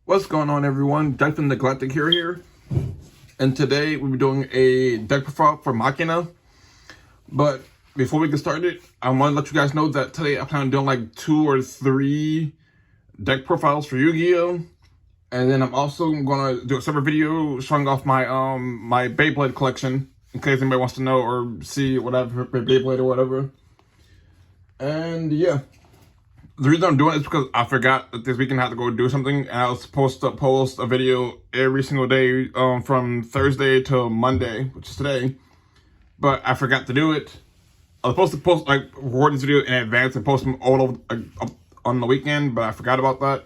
What's going on, everyone? Deck the Neglected here. And today we'll be doing a deck profile for Machina. But before we get started, I want to let you guys know that today I plan on doing like 2 or 3 deck profiles for Yu-Gi-Oh! And then I'm also going to do a separate video showing off my my Beyblade collection, in case anybody wants to know or see whatever Beyblade or whatever. And yeah. The reason I'm doing it is because I forgot that this weekend I had to go do something, and I was supposed to post a video every single day from Thursday to Monday, which is today, but I forgot to do it. I was supposed to post, record this video in advance and post them all over, on the weekend, but I forgot about that.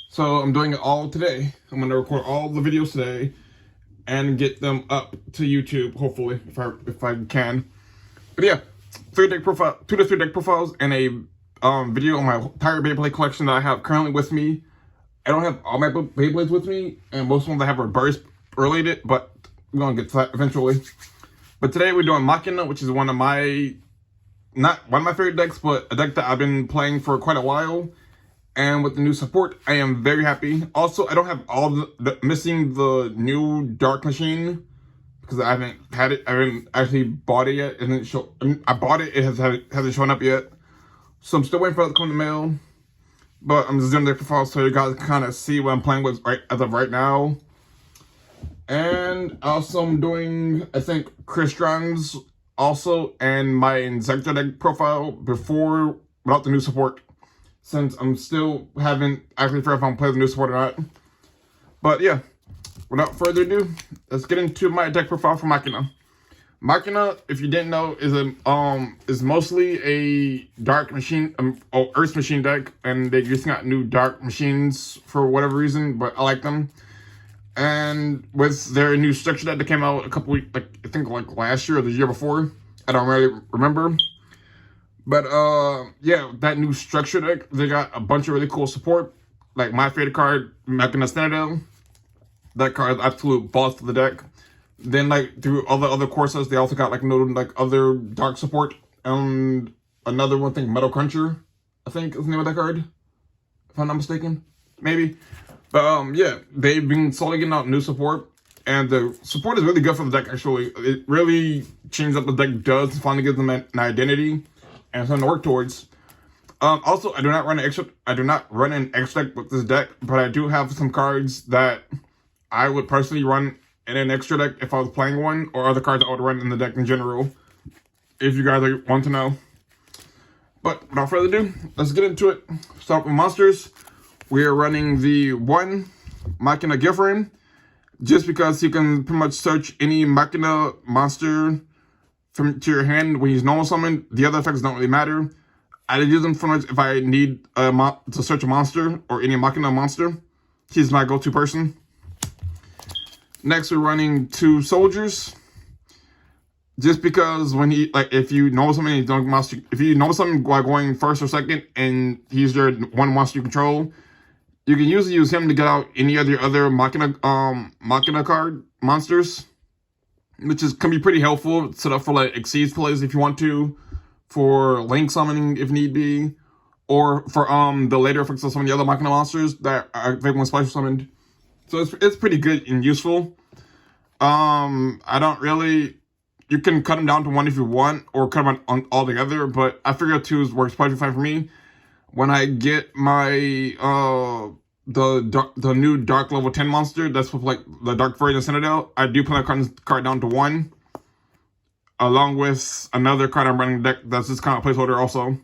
So I'm doing it all today. I'm going to record all the videos today and get them up to YouTube, hopefully, if I can. But yeah, 2 to 3 deck profiles and a video on my entire Beyblade collection that I have currently with me. I don't have all my Beyblades with me, and most of them that I have are burst related, but we're gonna get to that eventually. But today we're doing Machina, which is not one of my favorite decks, but a deck that I've been playing for quite a while. And with the new support, I am very happy. Also, I don't have all missing the new Dark Machine because I haven't had it. I haven't actually bought it yet. I bought it. It hasn't shown up yet. So I'm still waiting for it to come in the mail, but I'm just doing the profile so you guys can kind of see what I'm playing with as of right now. And also I'm doing, I think, Chris Strong's also, and my Insector deck profile without the new support, since I'm still haven't actually figured out if I'm playing the new support or not. But yeah, without further ado, let's get into my deck profile for Machina. Machina, if you didn't know, is mostly a dark machine, Earth machine deck, and they just got new dark machines for whatever reason, but I like them. And with their new structure deck that came out a couple weeks, I think last year or the year before, I don't really remember. But yeah, that new structure deck, they got a bunch of really cool support. Like my favorite card, Machina Slidell. That card is absolute boss of the deck. Then, through all the other courses, they also got, other dark support. And another one thing, Metal Cruncher, I think is the name of that card. If I'm not mistaken. Maybe. But, yeah, they've been slowly getting out new support. And the support is really good for the deck, actually. It really changes up the deck does and finally gives them an identity and something to work towards. Also, I do not run an extra deck with this deck, but I do have some cards that I would personally run in an extra deck if I was playing one, or other cards I would run in the deck in general, if you guys want to know. But without further ado, let's get into it. Start with monsters. We are running the 1 Machina gift frame, just because you can pretty much search any Machina monster to your hand when he's normal summoned. The other effects don't really matter. I use them for much if I need to search a monster or any Machina monster. He's my go-to person. Next, we're running 2 soldiers. Just because when if you know something, if you know something while going first or second, and he's your one monster you control, you can usually use him to get out any of your other Machina card monsters, which can be pretty helpful. Set up for Exceeds plays if you want to, for link summoning if need be, or for the later effects of some of the other Machina monsters that are when special summoned. So it's pretty good and useful. You can cut them down to 1 if you want, or cut them on all together, but I figure 2 works perfectly fine for me. When I get my, the new Dark level 10 monster, that's with the Dark Fairy and Senpai, I do put that card down to 1, along with another card I'm running deck that's just kind of a placeholder also.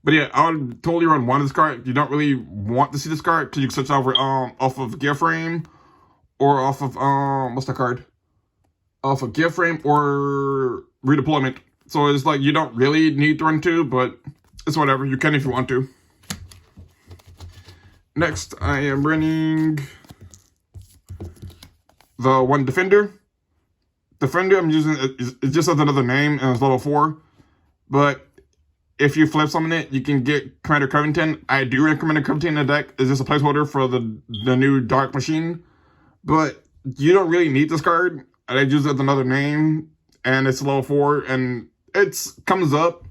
But yeah, I would totally run 1 of this card. You don't really want to see this card because you can switch over off of Gear Frame, or off of what's that card? Off of Gear Frame or Redeployment. So it's you don't really need to run 2, but it's whatever. You can if you want to. Next, I am running the 1 Defender. Defender I'm using it just has another name and it's level 4, but if you flip summon it, you can get Commander Covington. I do recommend Covington in the deck. It's just a placeholder for the new Dark Machine. But you don't really need this card. I use it as another name, and it's level 4, and it comes up,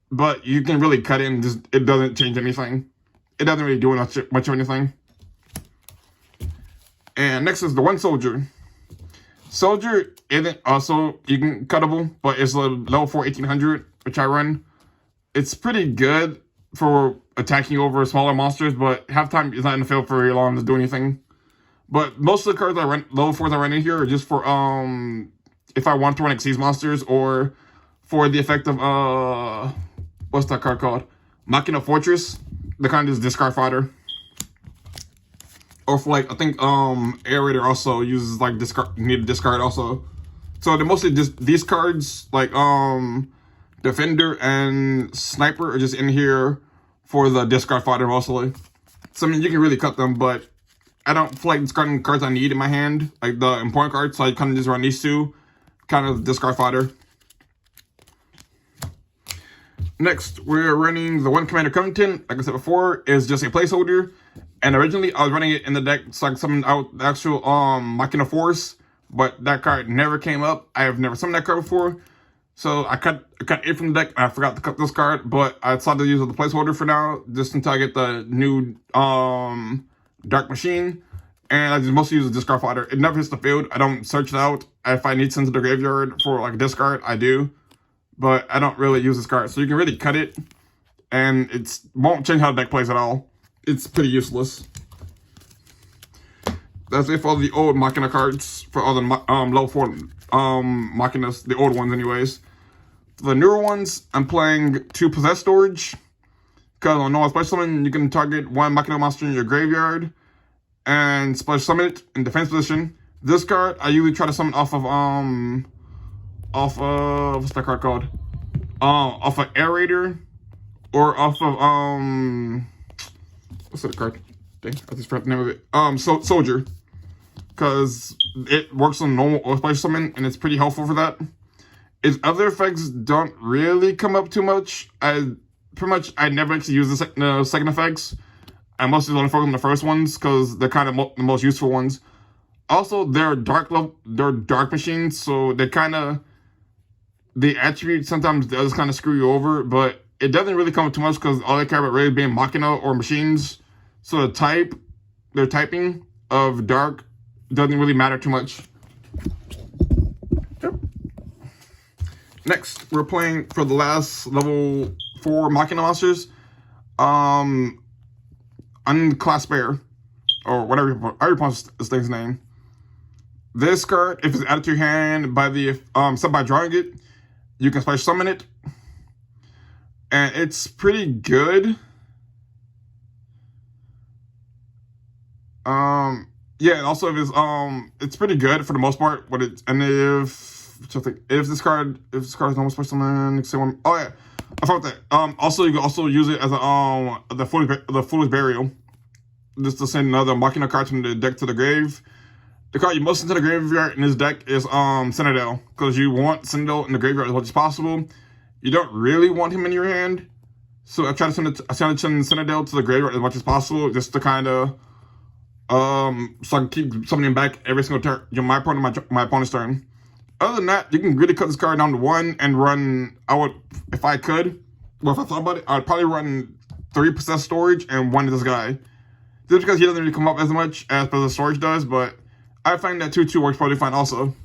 but you can really cut it and it doesn't change anything. It doesn't really do much of anything. And next is the one soldier. Soldier isn't also even cuttable, but it's a level 4 1800, which I run. It's pretty good for attacking over smaller monsters, but half time is not in the field for very long to do anything. But most of the cards I run, level 4s I run in here are just for if I want to run Xyz monsters, or for the effect of what's that card called? Machina Fortress. The kind is discard fodder. Or for like, I think Aerator also uses like discard, need to discard also. So they're mostly just these cards, like Defender and Sniper are just in here for the discard fodder mostly. So I mean, you can really cut them, but I don't feel like discarding cards I need in my hand, like the important cards, so I kind of just run these two, kind of discard fodder. Next, we're running the one Commander Covington. Like I said before, is just a placeholder. And originally, I was running it in the deck so I could summon out the actual Machina Force, but that card never came up. I have never summoned that card before, so I cut it from the deck. And I forgot to cut this card, but I decided to use it as a placeholder for now, just until I get the new Dark Machine. And I just mostly use the discard fodder. It never hits the field. I don't search it out. If I need to send to the graveyard for like a discard, I do. But I don't really use this card. So you can really cut it, and it won't change how the deck plays at all. It's pretty useless. That's it for all the old Machina cards, for all the level 4 Machinas, the old ones anyways. For the newer ones, I'm playing 2 Possess Storage, because on normal special summon, you can target 1 Machina monster in your graveyard, and special summon it in defense position. This card, I usually try to summon off of, what's that card called? Off of Aerator, or off of, what's that card? Dang, I just forgot the name of it. Soldier. Because it works on normal or special summon, and it's pretty helpful for that. Its other effects don't really come up too much. I never actually use the second effects. I mostly only focus on the first ones, because they're kind of the most useful ones. Also, they're dark machines, so they kind of, the attribute sometimes does kind of screw you over, but it doesn't really come up too much, because all I care about really being Machina or machines. So their typing of dark doesn't really matter too much. Yep. Next, we're playing for the last level 4 Machina monsters. Unclass Bear, or whatever you pronounce this thing's name. This card, if it's added to your hand by the Senpai drawing it, you can special summon it, and it's pretty good. Yeah, and also if it's pretty good for the most part. If this card is normal special summon, oh yeah, I forgot that. Also you can also use it as a the Foolish Burial, just to send another Machina card from the deck to the grave. The card you must send to the graveyard in this deck is Slidell, because you want Slidell in the graveyard as much as possible. You don't really want him in your hand, so I try to send Slidell to the graveyard as much as possible, just to kind of so I can keep summoning back every single turn, my opponent's turn. Other than that, you can really cut this card down to 1 and run. I would, if I could, well, if I thought about it, I would probably run 3 Possess Storage and 1 of this guy, just because he doesn't really come up as much as Possess Storage does. But I find that 2/2 works probably fine also.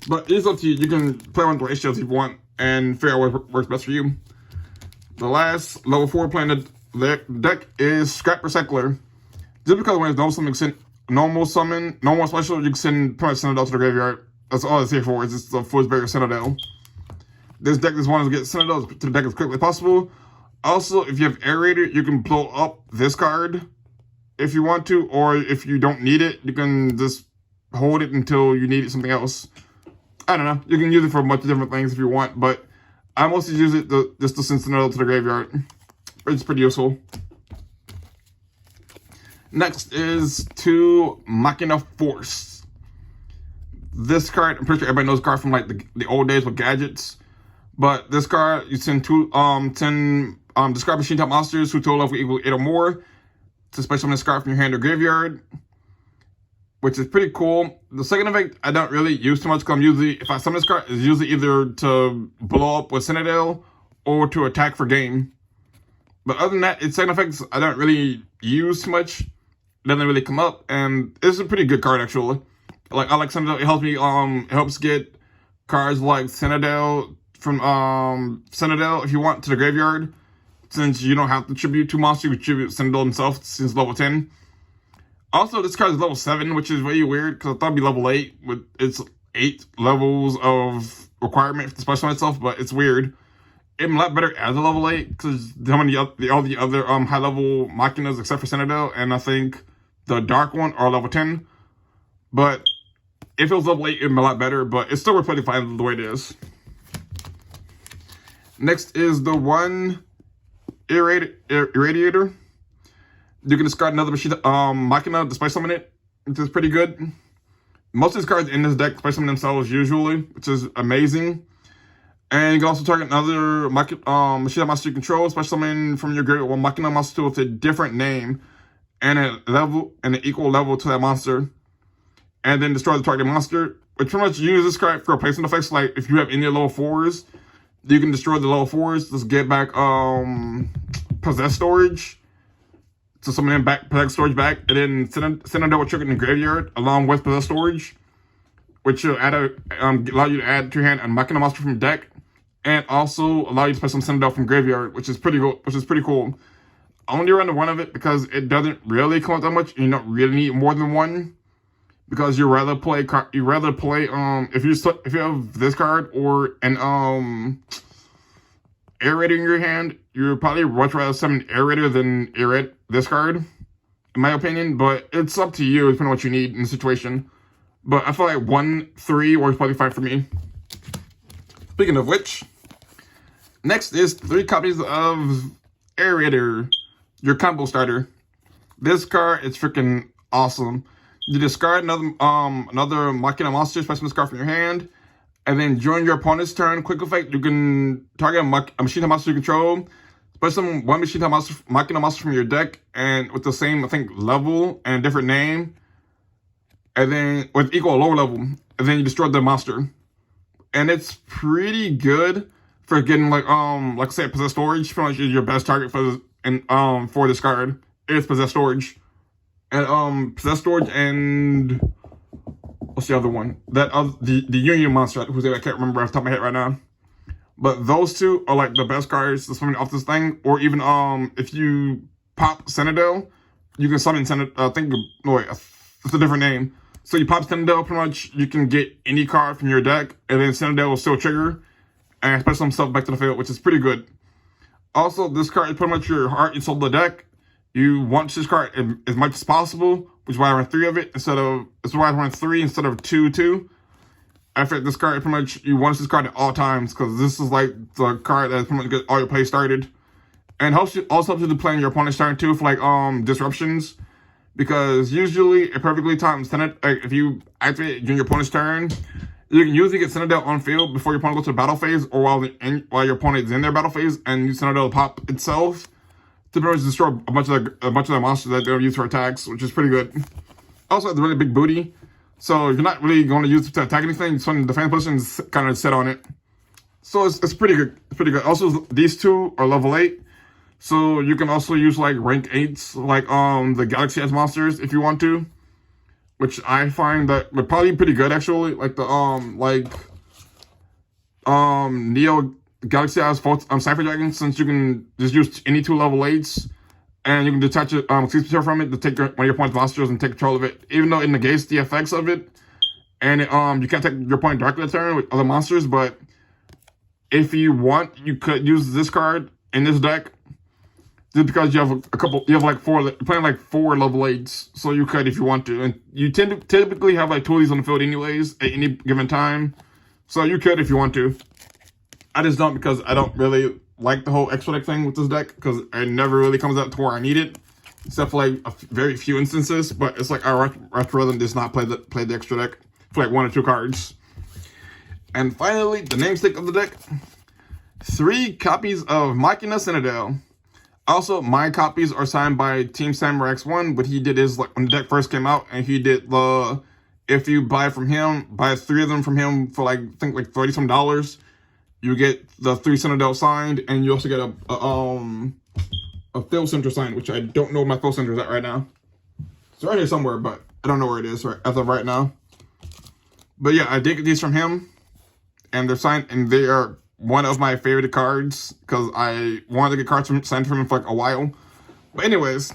But it's up to you. You can play around the ratios if you want and figure out what works best for you. The last level 4 playing the deck is Scrap Recycler. Just because when it's normal special, you can send pretty much Citadel to the graveyard. That's all it's here for, is just the Foolish Burial Citadel. This deck just wants to get Citadel to the deck as quickly as possible. Also, if you have Aerator, you can blow up this card if you want to, or if you don't need it, you can just hold it until you need something else. I don't know. You can use it for a bunch of different things if you want, but I mostly use it just to send Citadel to the graveyard. It's pretty useful. Next is 2 Machina Force. This card, I'm pretty sure everybody knows the card from like the old days with gadgets. But this card, you send 10 discard machine type monsters who total level equal 8 or more to special summon this card from your hand or graveyard, which is pretty cool. The second effect I don't really use too much, because I'm usually, if I summon this card, it's usually either to blow up with Citadel or to attack for game. But other than that, its second effects I don't really use too much. doesn't really come up, and it's a pretty good card actually. Like I like Sentinel. It helps me. It helps get cards like Sentinel from Sentinel if you want to the graveyard, since you don't have to tribute 2 monsters. You tribute Sentinel himself since level 10. Also, this card is level 7, which is really weird because I thought it'd be level 8 with its 8 levels of requirement for the special itself, but it's weird. It's a lot better as a level 8 because all the other high level Machinas except for Sentinel, and I think the dark one are level 10. But if it was level 8, it'd be a lot better, but it's still worth playing fine the way it is. Next is the one Irritator. You can discard another Machina, display summon it, which is pretty good. Most of these cards in this deck display summon themselves usually, which is amazing. And you can also target another Machina monster you control, special summon from your graveyard one Machina monster with a different name and an equal level to that monster. And then destroy the target monster, which pretty much uses this card for replacement effects. Like if you have any level 4s, you can destroy the level 4s. Just get back possess storage. So summon in back possess storage back, and then send a trigger in the graveyard along with possess storage, which will add allow you to add to your hand a Machina monster from your deck, and also allow you to play some Sentinel from graveyard, which is pretty cool. I only run one of it because it doesn't really come out that much. You don't really need more than one. Because you rather play if you have this card or an Aerator in your hand, you probably much rather summon Aerator than this card, in my opinion. But it's up to you, depending on what you need in the situation. But I feel like 1-3 works probably fine for me. Speaking of which, next is 3 copies of Aerator, your combo starter. This card is freaking awesome. You discard another Machina monster, special this card from your hand, and then during your opponent's turn, quick effect, you can target a Machina monster you control, special one Machina monster from your deck, and with the same, I think, level and different name, and then with equal or lower level, and then you destroy the monster. And it's pretty good for getting like I said, possess storage. Pretty much is your best target for this card. It's possess storage. And possess storage and what's the other one? The Union monster, whose name I can't remember off the top of my head right now. But those two are like the best cards to summon off this thing. Or even if you pop Sentinel, you can summon Sentinel. It's a different name. So you pop Sentinel, pretty much you can get any card from your deck, and then Sentinel will still trigger and special himself back to the field, which is pretty good. Also, this card is pretty much your heart and soul of the deck. You want this card as much as possible, which is why I run 3 of it that's why I run 3 instead of 2. After this card, pretty much you want this card at all times because this is like the card that's pretty much get all your play started, and also helps you to play in your opponent's turn too for like disruptions, because usually it perfectly times Sentinel. Like if you activate it during your opponent's turn, you can usually get Sentinel on field before your opponent goes to the battle phase, or while your opponent is in their battle phase, and use Sentinel to pop itself to pretty much destroy a bunch of the monsters that they'll use for attacks, which is pretty good. Also, it's a really big booty, so you're not really going to use it to attack anything. So the defense position is kind of set on it. So it's pretty good. It's pretty good. Also, these 2 are level 8, so you can also use like rank 8s, like the Galaxy Edge monsters if you want to, which I find that would probably be pretty good actually. Like the Neo Galaxy has Cypher Dragon, since you can just use any 2 level 8s, and you can detach it, from it to take one of your opponent's monsters and take control of it, even though it negates the effects of it, and you can't take your opponent directly to turn with other monsters. But if you want, you could use this card in this deck, just because you have like 4, you're playing like 4 level 8s, so you could if you want to, and you typically have like 2 of these on the field anyways at any given time, so you could if you want to. I just don't, because I don't really like the whole extra deck thing with this deck, because it never really comes out to where I need it, except for like very few instances. But it's like I'd rather than just not play the extra deck for like 1 or 2 cards. And finally, the namesake of the deck: 3 copies of Machina Sentinel. Also, my copies are signed by Team Samurai X1, but he did his like when the deck first came out, and he did the if you buy 3 of them from him for like I think like $30 some. You get the 3 Sentinel signed, and you also get a field center signed, which I don't know where my field center is at right now. It's right here somewhere, but I don't know where it is as of right now. But yeah, I did get these from him, and they're signed, and they are one of my favorite cards because I wanted to get cards signed from him for like a while. But anyways,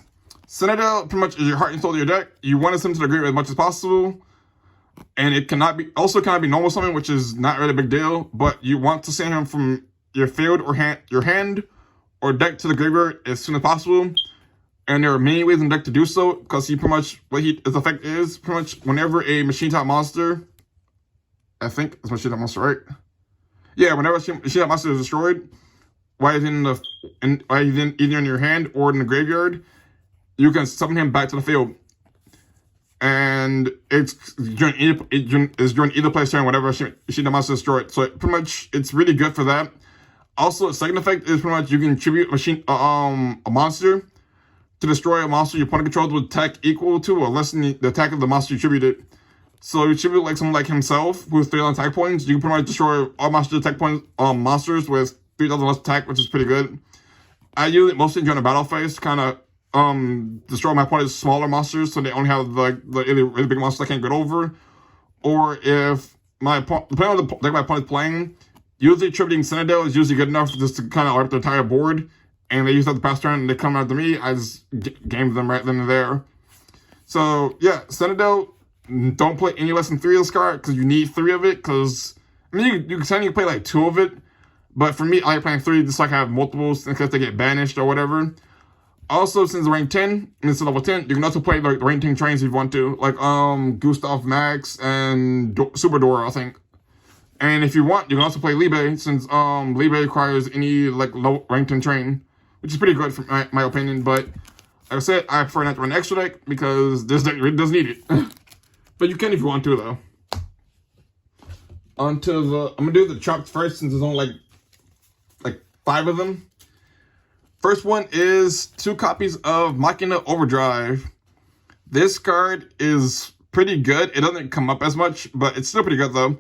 Senpai pretty much is your heart and soul of your deck. You want to send to the graveyard as much as possible, and it cannot be normal summon, which is not really a big deal. But you want to send him from your field or your hand or deck to the graveyard as soon as possible. And there are many ways in the deck to do so, because he pretty much, his effect is pretty much whenever a machine type monster, I think it's machine type monster, right? Yeah, whenever a machine type monster is destroyed, either in your hand or in the graveyard, you can summon him back to the field. And it's during either player's turn, whenever a machine type monster is destroyed. So pretty much, it's really good for that. Also, its second effect is pretty much you can tribute a monster. To destroy a monster your opponent controls with attack equal to or less than the attack of the monster you tributed. So you tribute like someone like himself with 3,000 attack points. You can pretty much destroy all monster attack points monsters with 3,000 less attack, which is pretty good. I use it mostly during the battle phase to kind of destroy my opponent's smaller monsters, so they only have the really big monsters I can't get over. Or if depending on the deck my opponent's playing, usually tributing Senpai is usually good enough just to kind of wipe the entire board. And they use that the past turn, and they come after me, I just game them right then and there. So, yeah, Senpai, don't play any less than 3 of this card, because you need 3 of it, because, I mean, you can play like 2 of it, but for me, I like playing 3, just like I have multiples, in case they get banished or whatever. Also, since the rank 10, and it's level 10, you can also play like the rank 10 trains if you want to, like, Gustav Max and Super Dora, I think. And if you want, you can also play Libe, since, Libe requires any, like, low rank 10 train. Which is pretty good from my opinion, but like I said, I prefer not to run extra deck because this deck really does need it. But you can if you want to, though. I'm gonna do the chops first since there's only like 5 of them. First one is 2 copies of Machina Overdrive. This card is pretty good. It doesn't come up as much, but it's still pretty good though.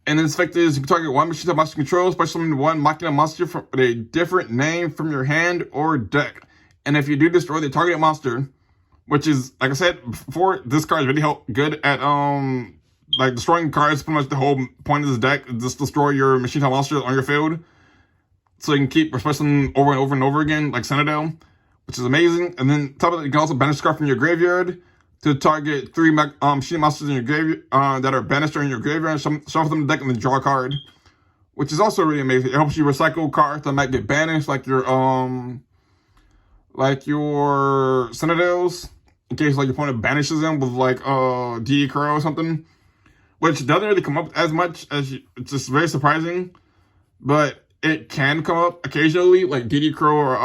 And its effect is you can target 1 machine type monster control, special summon 1 Machina monster from a different name from your hand or deck. And if you do destroy the target monster, which is, like I said before, this card is really good at like destroying cards. Pretty much the whole point of this deck is just destroy your machine type monsters on your field, so you can keep special them over and over and over again, like Senpai, which is amazing. And then top of that, you can also banish a card from your graveyard to target 3 machine monsters in your graveyard that are banished in your graveyard, shuffle them in the deck and then draw a card, which is also really amazing. It helps you recycle cards that might get banished, like your Senpai, in case like your opponent banishes them with like D Crow or something, which doesn't really come up as much as it's just very surprising, but it can come up occasionally, like DD Crow or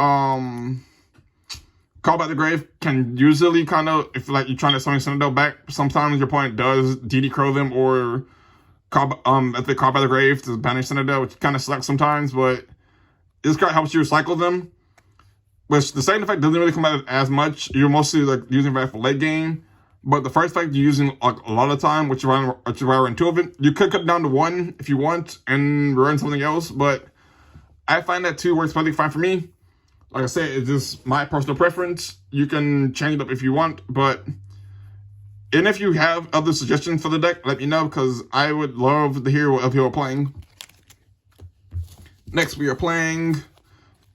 Call Back the Grave can usually kind of, if like you're trying to summon Senpai back, sometimes your opponent does DD Crow them or if they Call Back the Grave to banish Senpai, which kind of sucks sometimes, but this card helps you recycle them. Which the second effect doesn't really come out as much. You're mostly like using it for late game, but the first effect you're using like a lot of time, which is why I run 2 of it. You could cut it down to 1 if you want and run something else, but I find that 2 works perfectly fine for me. Like I said, it's just my personal preference. You can change it up if you want, and if you have other suggestions for the deck, let me know, because I would love to hear what you are playing. Next, we are playing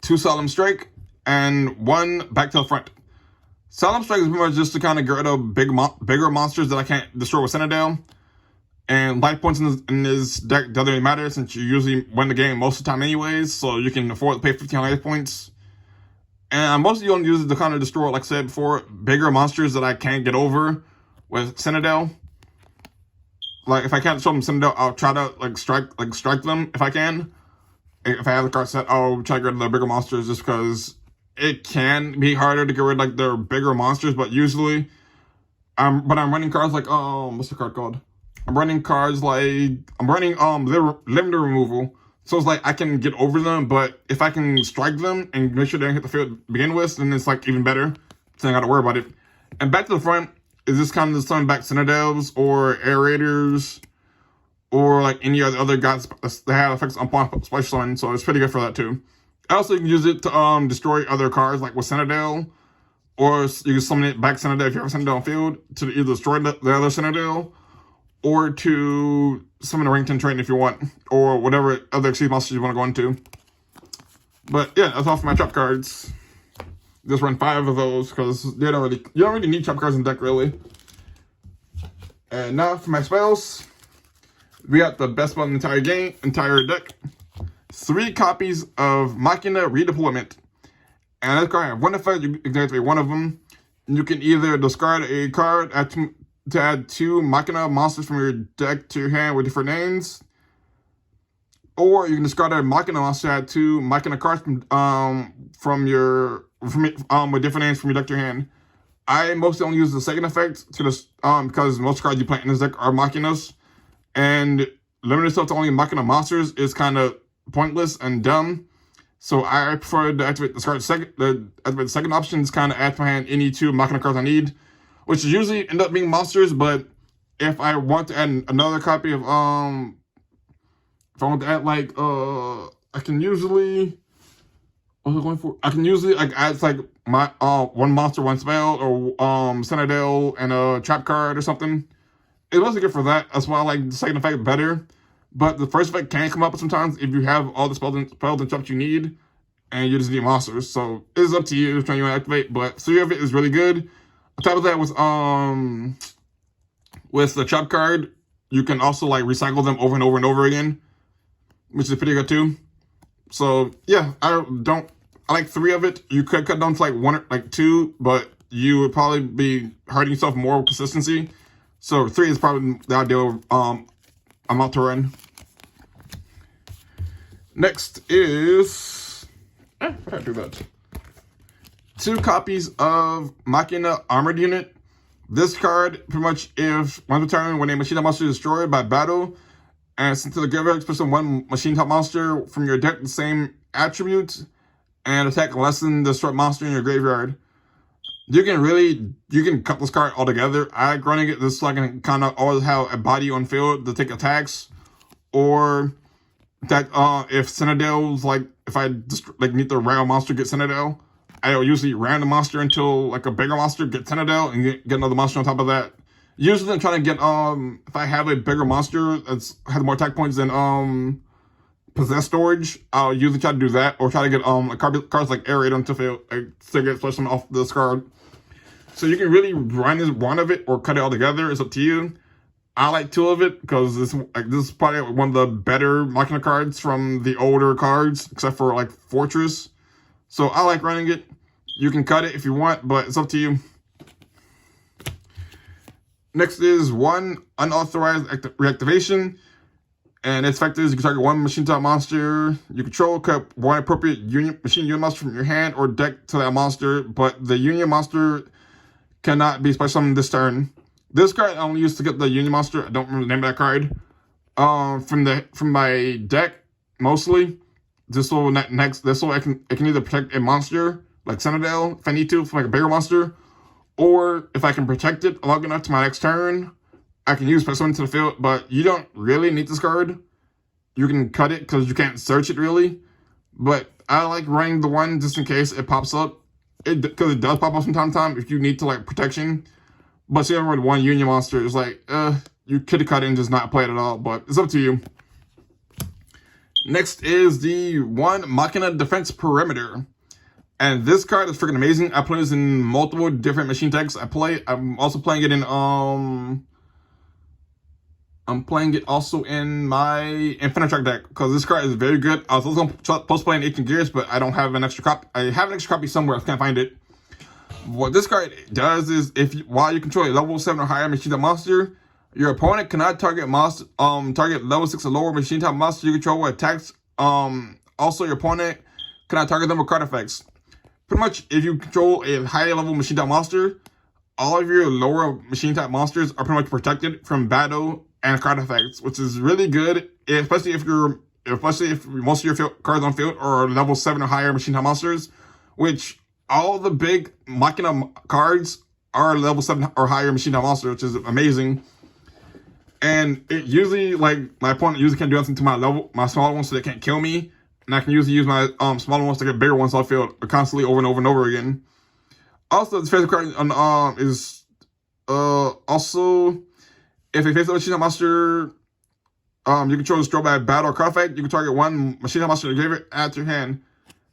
2 Solemn Strike and 1 Back to the Front. Solemn Strike is pretty much just to kind of get rid of bigger monsters that I can't destroy with Senpai. And life points in this deck doesn't really matter, since you usually win the game most of the time anyways, so you can afford to pay 15 life points. And I'm mostly going to use it to kind of destroy, like I said before, bigger monsters that I can't get over with Senpai. Like, if I can't destroy them Senpai, I'll try to strike them if I can. If I have the card set, I'll try to get rid of the bigger monsters, just because it can be harder to get rid of like their bigger monsters, but usually I'm running cards like what's the card called? I'm running limited removal. So it's like I can get over them, but if I can strike them and make sure they don't hit the field to begin with, then it's like even better. So I gotta worry about it. And Back to the Front is just kind of the summon back Senpai or Aerators or like any other guys that have effects on Special Summon, so it's pretty good for that too. Also, you can use it to destroy other cards like with Senpai or you can summon it back Senpai if you have a Senpai on field to either destroy the other Senpai, or to summon a rank 10 train if you want, or whatever other exceed monsters you want to go into. But yeah, that's all for my trap cards. Just run 5 of those because you don't really need trap cards in the deck really. And now for my spells, we got the best spell in the entire deck. 3 copies of Machina Redeployment. And this card has 1 effect, you can activate 1 of them. You can either discard a card to add 2 Machina monsters from your deck to your hand with different names. Or you can discard a Machina monster to add 2 Machina cards with different names from your deck to your hand. I mostly only use the second effect to just because most cards you play in this deck are Machinas, and limiting yourself to only Machina monsters is kind of pointless and dumb. So I prefer to activate the second option is kind of add to my hand any 2 Machina cards I need, which usually end up being monsters. But if I want to add another copy of if I want to add like I can usually add like my 1 monster, 1 spell, or Slidell and a trap card or something. It's mostly good for that. That's why I like the second effect better. But the first effect can come up sometimes if you have all the spells and traps you need, and you just need monsters. So it's up to you which one you want to activate. But 3 of it is really good. On top of that, with the trap card, you can also like recycle them over and over and over again, which is pretty good too. So yeah, I like 3 of it. You could cut down to like 1 or like 2, but you would probably be hurting yourself more with consistency. So 3 is probably the ideal amount to run. Next is I gotta do that. 2 copies of Machina Armored Unit. This card, pretty much, if once per turn, when a Machina monster is destroyed by battle, and sent to the graveyard, special 1 machine type monster from your deck, the same attributes, and attack less than the destroyed monster in your graveyard. You can cut this card altogether. I like running it this so I can kind of always have a body on field to take attacks, or that if Senpai like if I just like need the rare monster get Senpai, I'll usually ram the monster until like a bigger monster get Senpai and get another monster on top of that. Usually I'm trying to get if I have a bigger monster that's has more attack points than possess storage, I'll usually try to do that, or try to get cards like Aerator into field, to get special off this card. So you can really run this 1 of it or cut it all together. It's up to you. I like 2 of it because this is probably one of the better Machina cards from the older cards, except for like Fortress. So I like running it. You can cut it if you want, but it's up to you. Next is 1 Unauthorized Reactivation. And its effect is you can target 1 machine type monster you control, cut 1 appropriate machine unit monster from your hand or deck to that monster, but the union monster cannot be special summoned this turn. This card I only used to get the union monster. I don't remember the name of that card. From my deck mostly. This will I can either protect a monster like Senpai if I need to for like a bigger monster, or if I can protect it long enough to my next turn, I can use special into the field. But you don't really need this card. You can cut it because you can't search it really. But I like running the 1 just in case it pops up. Because it does pop up from time to time if you need to like protection. But see, with 1 union monster, it's like you could cut it and just not play it at all. But it's up to you. Next is the 1 Machina Defense Perimeter. And this card is freaking amazing. I play this in multiple different machine decks. I'm also playing it in I'm playing it also in my Infinitrack deck because this card is very good. I was also supposed to play in Ancient Gears, but I don't have an extra copy. I have an extra copy somewhere. I can't find it. What this card does is, while you control a level 7 or higher machine type monster, your opponent cannot target level 6 or lower machine type monster you control with attacks. Also, your opponent cannot target them with card effects. Pretty much, if you control a higher level machine type monster, all of your lower machine type monsters are pretty much protected from battle and card effects, which is really good, especially if most of your cards on field are level 7 or higher machine type monsters, which all the big Machina cards are level 7 or higher machine type monsters, which is amazing. And it usually, like, my opponent usually can't do anything to my smaller ones so they can't kill me, and I can usually use my smaller ones to get bigger ones on field constantly over and over and over again. Also, the favorite card on is also if a face-up Machina monster you control destroyed by a battle or card effect, you can target one Machina monster in your graveyard, add to your hand.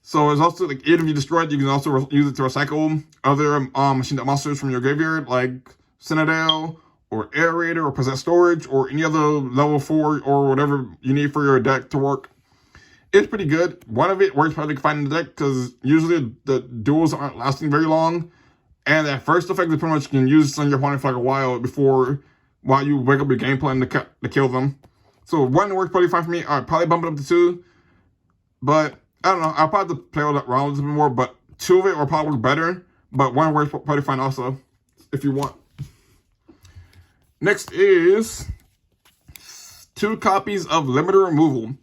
So it's also like even if you destroy it, you can also use it to recycle other Machina monsters from your graveyard, like Slidell or Aerator or Possess Storage or any other level 4 or whatever you need for your deck to work. It's pretty good. One of it works probably fine in the deck because usually the duels aren't lasting very long. And that first effect is pretty much you can use on your opponent for like a while you wake up your game plan to kill them. So one works pretty fine for me. I'd probably bump it up to 2. But I don't know. I'll probably have to play with that around a little bit more. But 2 of it will probably work better. But 1 works pretty fine also, if you want. Next is 2 copies of Limiter Removal.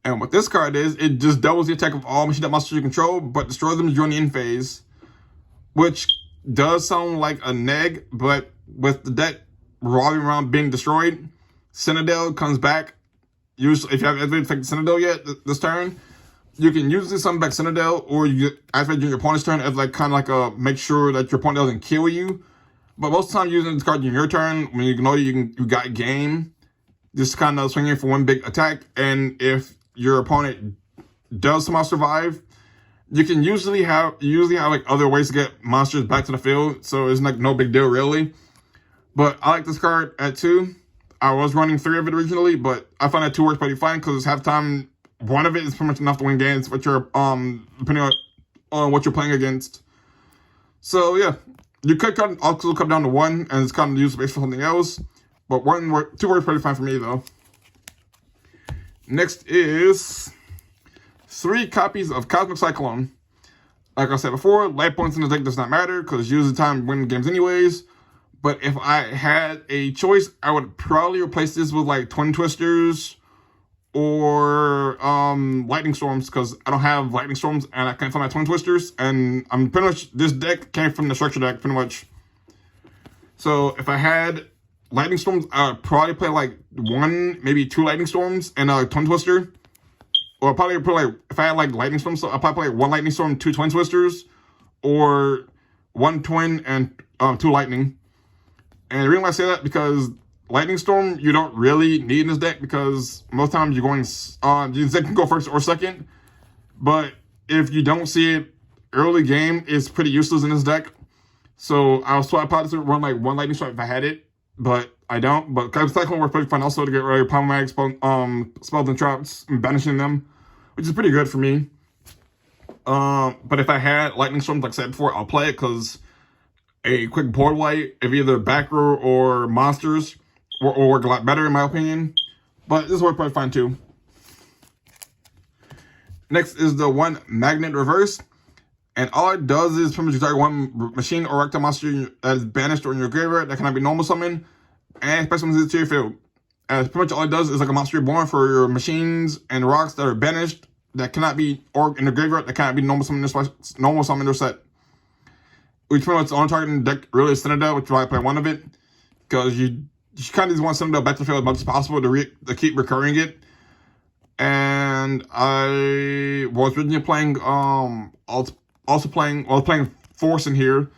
And what this card is, it just doubles the attack of all Machina monsters you control, but destroys them during the end phase. Which does sound like a neg, but with the deck revolving around being destroyed, Slidell comes back. Usually, if you haven't affected Slidell yet this turn, you can usually summon back Slidell, or you activate during your opponent's turn as like kind of like a make sure that your opponent doesn't kill you. But most of the time, using this card during your turn, when you know you got game, just kind of swinging for one big attack, and if your opponent does somehow survive, you can usually have like other ways to get monsters back to the field, so it's like no big deal really. But I like this card at 2. I was running 3 of it originally, but I find that 2 works pretty fine because halftime, 1 of it is pretty much enough to win games, but you're depending on what you're playing against. So yeah, you could also come down to 1 and it's kind of use space for something else, but 2 works pretty fine for me though. Next is 3 copies of Cosmic Cyclone. Like I said before, life points in the deck does not matter because usually time winning games anyways. But if I had a choice, I would probably replace this with like Twin Twisters or Lightning Storms because I don't have Lightning Storms and I can't find my Twin Twisters. And I'm pretty much, this deck came from the structure deck pretty much. So if I had Lightning Storms, I would probably play like 1, maybe 2 Lightning Storms and a Twin Twister. Or probably put like, if I had like Lightning Storms, so I'll probably play 1 Lightning Storm, 2 Twin Twisters, or 1 Twin and 2 Lightning. And the reason why I say that, because Lightning Storm, you don't really need in this deck, because most times you're going, this deck can go first or second, but if you don't see it early game, it's pretty useless in this deck. So I was probably run like 1 Lightning Storm if I had it, but I don't. But Cyclone works pretty fun also to get rid of problematic spells and traps and banishing them, which is pretty good for me. But if I had Lightning Storms, like I said before, I'll play it because a quick board wipe of either back row or monsters will work a lot better in my opinion. But this works pretty fine too. Next is the 1 Magnet Reverse. And all it does is pretty much target 1 machine or rectal monster that is banished or in your graveyard that cannot be normal summoned and special summons it to your field. And pretty much all it does is like a monster reborn for your machines and rocks that are banished that cannot be, or in the graveyard that cannot be normal summoned or set. Which pretty much the only target in the deck really is Slidell, which is why I play 1 of it. Because you kind of just want Slidell back to the field as much as possible to keep recurring it. And I was originally playing playing Force in here.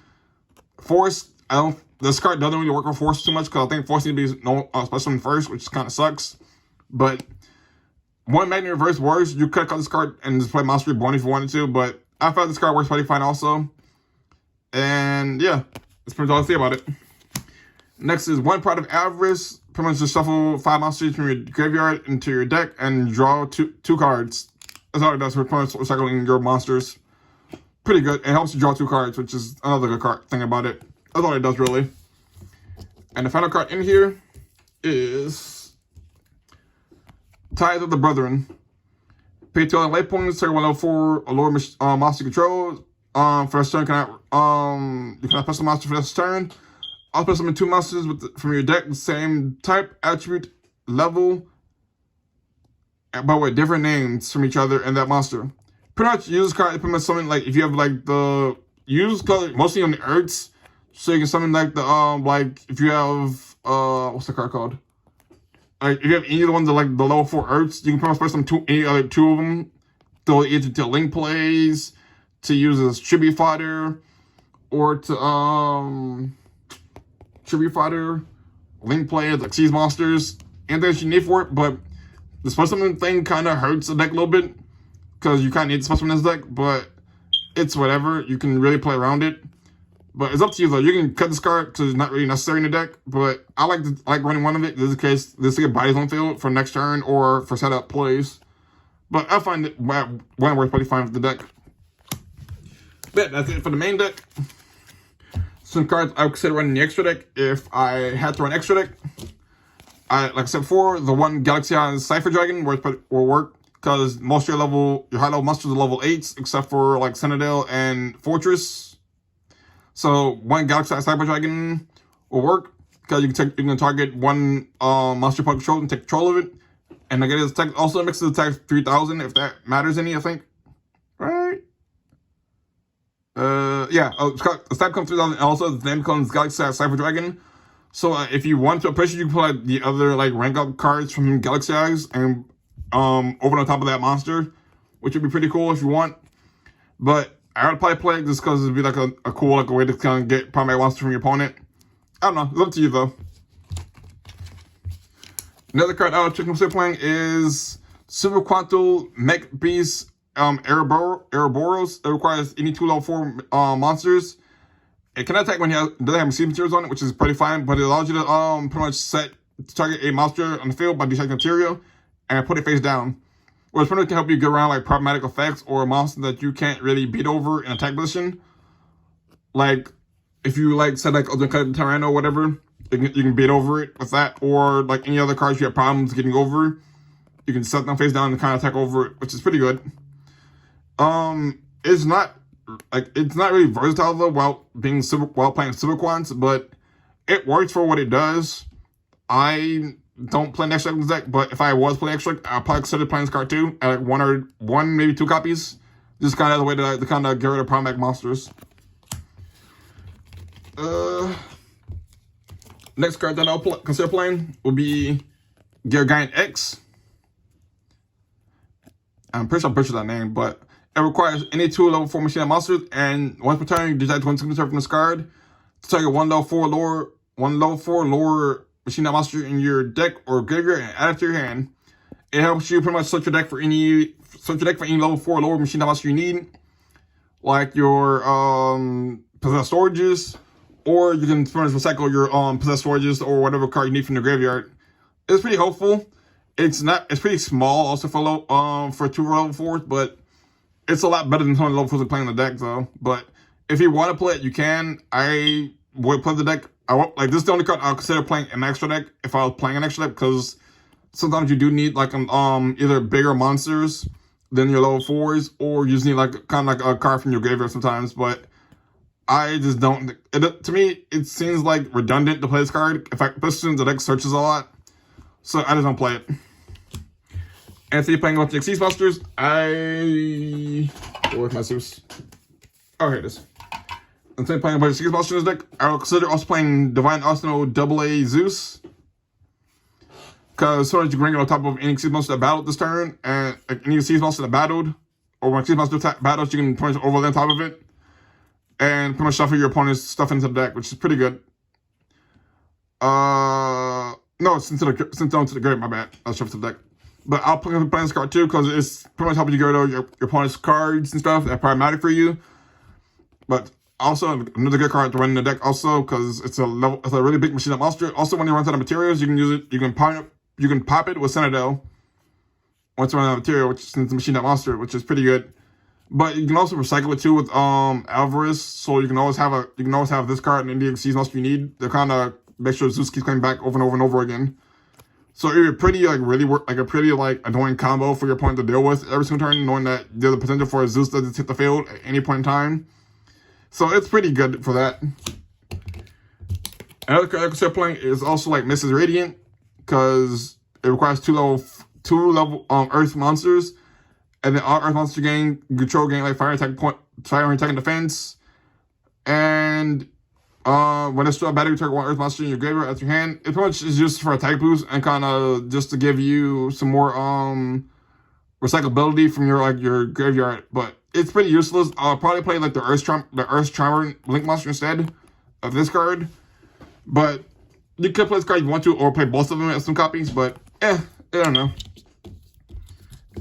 Force, this card doesn't really work with Force too much because I think Force needs to be special in first, which kind of sucks. But 1 Magnet Reverse works. You could cut this card and just play Monster Reborn if you wanted to, but I thought this card works pretty fine also. And yeah, that's pretty much all I say about it. Next is 1 Pride of Avarice. Pretty much just shuffle 5 monsters from your graveyard into your deck and draw two cards. That's all it does for recycling your monsters. Pretty good. It helps you draw 2 cards, which is another good thing about it. That's all it does, really. And the final card in here is Tithe of the Brethren. Pay 2 life points, target 1 level 4 or lower monster control. For this turn, you cannot special monster for this turn. Also summon 2 monsters from your deck, the same type, attribute, level, but with different names from each other and that monster. Pretty much use this card to pretty much summon, like, if you have like the use color mostly on the Earths, so you can summon like the like if you have what's the card called? Like if you have any of the ones that like the level 4 Earths, you can pretty much summon any other 2 of them. Throw it into Link plays, to use as tribute fodder, or to tribute fighter, link players like Seas Monsters, and there's you need for it, but the specimen thing kind of hurts the deck a little bit because you kind of need the specimen in this deck, but it's whatever. You can really play around it. But it's up to you though. You can cut this card because it's not really necessary in the deck. But I like running one of it. This is in case this get bodies on field for next turn or for setup plays. But I find it one works pretty fine with the deck. But that's it for the main deck. Some cards I would consider running the extra deck if I had to run extra deck. Like I said before, the one Galaxy on Cypher Dragon will work because most of your high level monsters are level 8s except for like Senpai and Fortress. So one Galaxy Cyber Dragon will work because you can target one monster point control and take control of it, and I get his attack also mixes attack 3000 if that matters any. I think, right? Yeah. The stat comes 3000. Also, the name becomes Galaxy Cyber Dragon. So if you want to appreciate, you can put like the other like rank up cards from Galaxy Eyes and over on top of that monster, which would be pretty cool if you want, but I would probably play it just because it'd be like a cool way to kind of get primary monster from your opponent. I don't know. It's up to you though. Another card I would consider playing is Super Quantal Mech Beast Ouroboros. It requires any 2 level 4 monsters. It can attack when it doesn't have received materials on it, which is pretty fine, but it allows you to pretty much target a monster on the field by detecting material and put it face down. Which pretty much can help you get around like problematic effects or a monster that you can't really beat over in attack position. Like if you like said like Tyranno or whatever, you can beat over it with that, or like any other cards you have problems getting over, you can set them face down and kind of attack over it, which is pretty good. It's not really versatile though while playing Super Quants, but it works for what it does. I don't play next deck in this deck, but if I was playing extra, I'd probably consider playing this card too, at like one, maybe 2 copies. Just kind of the way to kind of get rid of problematic monsters. Next card that I'll consider playing will be Gaurdie X. I'm pretty sure I butchered that name, but it requires any 2 level 4 Machina monsters, and once per turn, you decide one signature from this card to target one level 4 lower Machina monster in your deck or graveyard and add it to your hand. It helps you pretty much search your deck for any level 4 lower Machina monster you need, like your possessed storages, or you can pretty much recycle your possessed storages or whatever card you need from the graveyard. It's pretty helpful. It's pretty small also for 2 level 4s, but it's a lot better than some of the level 4s playing in the deck though. But if you want to play it, you can. I would play the deck. This is the only card I'll consider playing an extra deck if I was playing an extra deck, because sometimes you do need like either bigger monsters than your level 4s, or you just need like kind of like a card from your graveyard sometimes. But I just don't. To me, it seems like redundant to play this card. In fact, especially the deck searches a lot, so I just don't play it. And so you're playing with the Seas Monsters. Where's my Zeus? Oh, here it is. Instead of playing by the Seas Monsters deck, I will consider also playing Divine Arsenal AA Zeus. Because as soon as you bring it on top of any Seas Monster that battled this turn, and any Seas Monster that battled, or when Seas Monster battles, you can pretty much overlay on top of it, and pretty much shuffle your opponent's stuff into the deck, which is pretty good. No, since down to the grave, my bad. I'll shuffle to the deck. But I'll play this card too, because it's pretty much helping you get rid of your opponent's cards and stuff that are problematic for you. But also, another good card to run in the deck also, because it's a really big Machina monster. Also, when you run out of materials, you can use it. You can pop it with Slidell once you run out of material, which is a Machina monster, which is pretty good. But you can also recycle it too with Alvarez, so you can always have this card and any Seas monster you need to kind of make sure Zeus keeps coming back over and over and over again. So it'd be a pretty annoying combo for your opponent to deal with every single turn, knowing that there's a potential for Zeus to hit the field at any point in time. So it's pretty good for that. Another card I consider playing is also like Mrs. Radiant, because it requires two level Earth monsters, and then all Earth monsters gain like fire attack and defense. And when it's still a battle, you target one Earth monster in your graveyard at your hand. It pretty much is just for attack boost and kind of just to give you some more recyclability from your graveyard, but it's pretty useless. I'll probably play like the Earth Charmer Link Monster instead of this card. But you could play this card if you want to, or play both of them as some copies. But I don't know.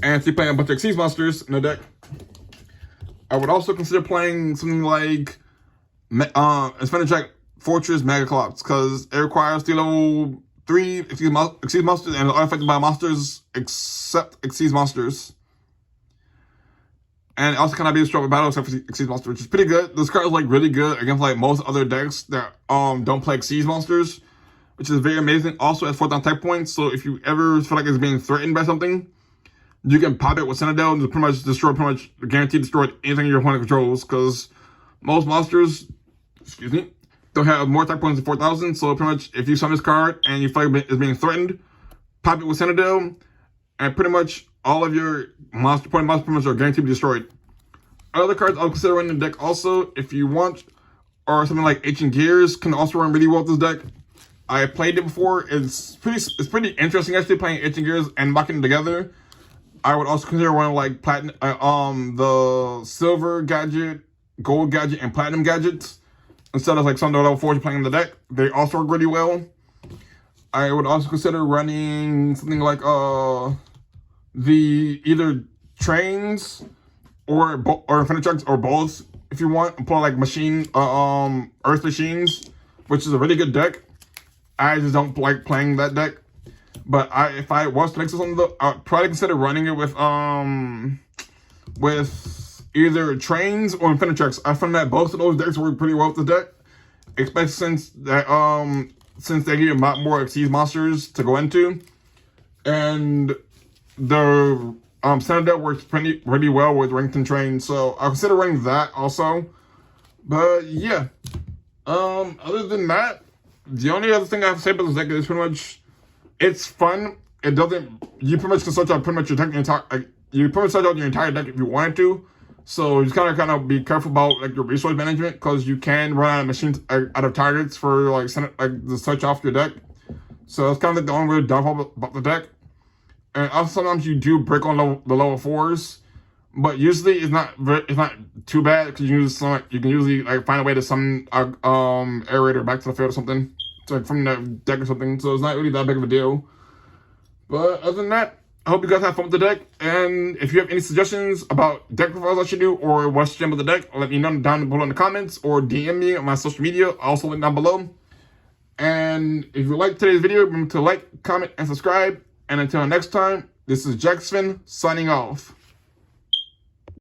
And if you play a bunch of Xyz monsters in the deck, I would also consider playing something like Infinite Jack Fortress Megaclops, because it requires 3 level 3 Xyz monsters and are affected by monsters except Xyz monsters. And it also cannot be destroyed by battle except for Xyz monsters, which is pretty good. This card is like really good against like most other decks that don't play Xyz monsters, which is very amazing. Also has 4,000 type points, so if you ever feel like it's being threatened by something, you can pop it with Slidell and pretty much guaranteed destroy anything your opponent controls, because most monsters, don't have more type points than 4,000. So pretty much if you summon this card and you feel like it's being threatened, pop it with Slidell, and pretty much all of your monsters pretty much are guaranteed to be destroyed. Other cards I'll consider running the deck also, if you want, or something like Ancient Gears can also run really well with this deck. I played it before. It's pretty interesting actually playing Ancient Gears and mocking them together. I would also consider running like the silver gadget, gold gadget, and platinum gadgets instead of like some level 4s playing in the deck. They also work really well. I would also consider running something like the either trains or Infinite Trucks or both if you want, and play like Earth Machines, which is a really good deck. I just don't like playing that deck. But if I was to mix this on I'd probably consider running it with either trains or Infinite Trucks. I found that both of those decks work pretty well with the deck, especially since they give you a lot more Xyz monsters to go into, and the Senpai deck works pretty well with Rington Train. So I'll consider running that also. But yeah, other than that, the only other thing I have to say about this deck is pretty much, it's fun. It doesn't. You pretty much can search out pretty much your deck. You pretty much search out your entire deck if you wanted to. So you just kind of be careful about like your resource management, because you can run out of machines out of targets for like the search off your deck. So that's kind of like the only real downfall about the deck. And also sometimes you do break on the level 4s, but usually it's not too bad, because you can usually like find a way to summon Aerator back to the field or something, so, like from the deck or something. So it's not really that big of a deal. But other than that, I hope you guys have fun with the deck. And if you have any suggestions about deck profiles I should do or what should with the deck, let me know down below in the comments, or DM me on my social media. I'll also link down below. And if you liked today's video, remember to like, comment, and subscribe. And until next time, this is Jackson signing off.